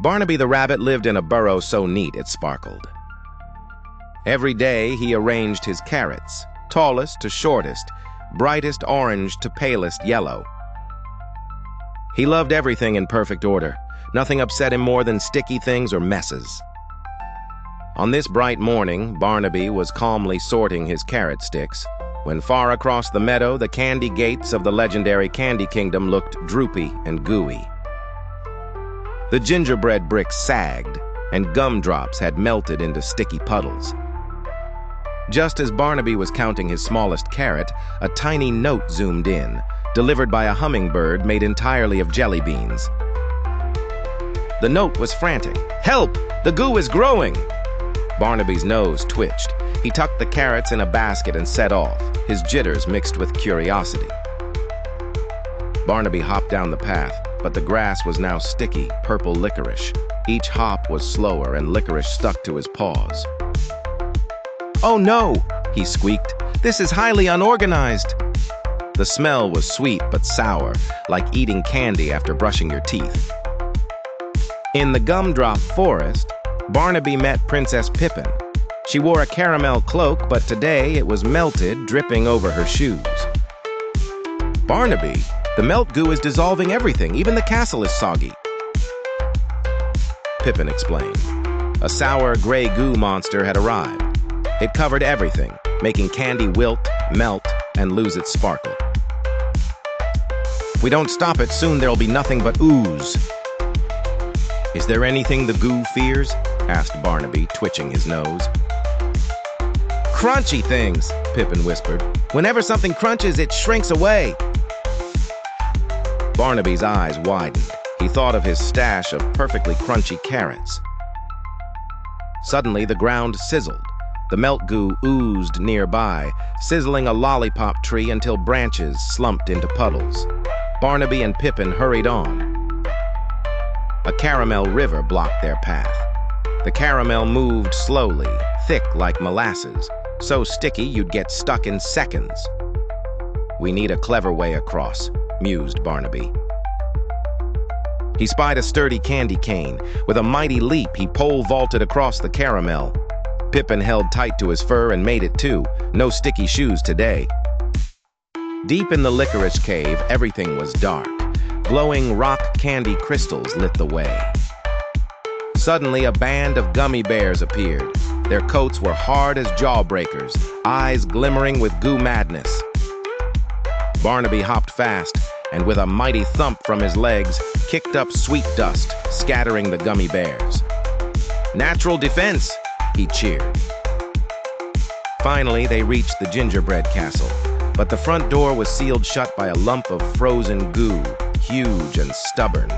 Barnaby the rabbit lived in a burrow so neat it sparkled. Every day he arranged his carrots, tallest to shortest, brightest orange to palest yellow. He loved everything in perfect order. Nothing upset him more than sticky things or messes. On this bright morning, Barnaby was calmly sorting his carrot sticks when far across the meadow the candy gates of the legendary Candy Kingdom looked droopy and gooey. The gingerbread bricks sagged, and gumdrops had melted into sticky puddles. Just as Barnaby was counting his smallest carrot, a tiny note zoomed in, delivered by a hummingbird made entirely of jelly beans. The note was frantic. "Help! The goo is growing!" Barnaby's nose twitched. He tucked the carrots in a basket and set off, his jitters mixed with curiosity. Barnaby hopped down the path, but the grass was now sticky, purple licorice. Each hop was slower and licorice stuck to his paws. "Oh no!" he squeaked. "This is highly unorganized." The smell was sweet but sour, like eating candy after brushing your teeth. In the gumdrop forest, Barnaby met Princess Pippin. She wore a caramel cloak, but today it was melted, dripping over her shoes. "Barnaby, the melt goo is dissolving everything. Even the castle is soggy." Pippin explained. A sour gray goo monster had arrived. It covered everything, making candy wilt, melt, and lose its sparkle. "If we don't stop it, soon there'll be nothing but ooze." "Is there anything the goo fears?" asked Barnaby, twitching his nose. "Crunchy things," Pippin whispered. "Whenever something crunches, it shrinks away." Barnaby's eyes widened. He thought of his stash of perfectly crunchy carrots. Suddenly, the ground sizzled. The melt goo oozed nearby, sizzling a lollipop tree until branches slumped into puddles. Barnaby and Pippin hurried on. A caramel river blocked their path. The caramel moved slowly, thick like molasses, so sticky you'd get stuck in seconds. "We need a clever way across," mused Barnaby. He spied a sturdy candy cane. With a mighty leap, he pole-vaulted across the caramel. Pippin held tight to his fur and made it too. No sticky shoes today. Deep in the licorice cave, everything was dark. Glowing rock candy crystals lit the way. Suddenly, a band of gummy bears appeared. Their coats were hard as jawbreakers, eyes glimmering with goo madness. Barnaby hopped fast, and with a mighty thump from his legs, kicked up sweet dust, scattering the gummy bears. "Natural defense!" he cheered. Finally, they reached the gingerbread castle, but the front door was sealed shut by a lump of frozen goo, huge and stubborn.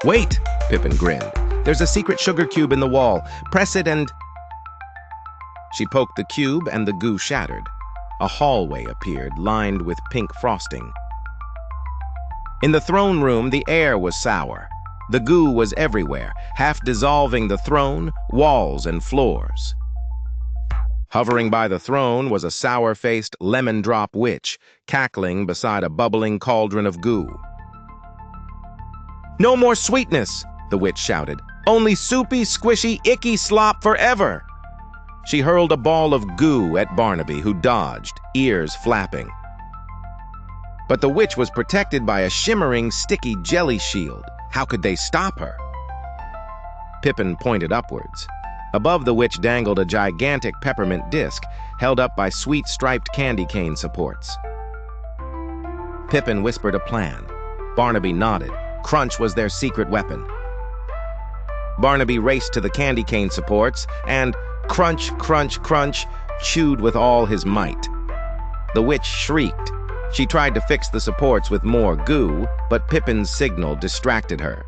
"Wait!" Pippin grinned. "There's a secret sugar cube in the wall. Press it and—" She poked the cube and the goo shattered. A hallway appeared, lined with pink frosting. In the throne room, the air was sour. The goo was everywhere, half dissolving the throne, walls, and floors. Hovering by the throne was a sour-faced lemon-drop witch, cackling beside a bubbling cauldron of goo. "No more sweetness!" the witch shouted. "Only soupy, squishy, icky slop forever!" She hurled a ball of goo at Barnaby, who dodged, ears flapping. But the witch was protected by a shimmering, sticky jelly shield. How could they stop her? Pippin pointed upwards. Above the witch dangled a gigantic peppermint disc, held up by sweet striped candy cane supports. Pippin whispered a plan. Barnaby nodded. Crunch was their secret weapon. Barnaby raced to the candy cane supports and, crunch, crunch, crunch, chewed with all his might. The witch shrieked. She tried to fix the supports with more goo, but Pippin's signal distracted her.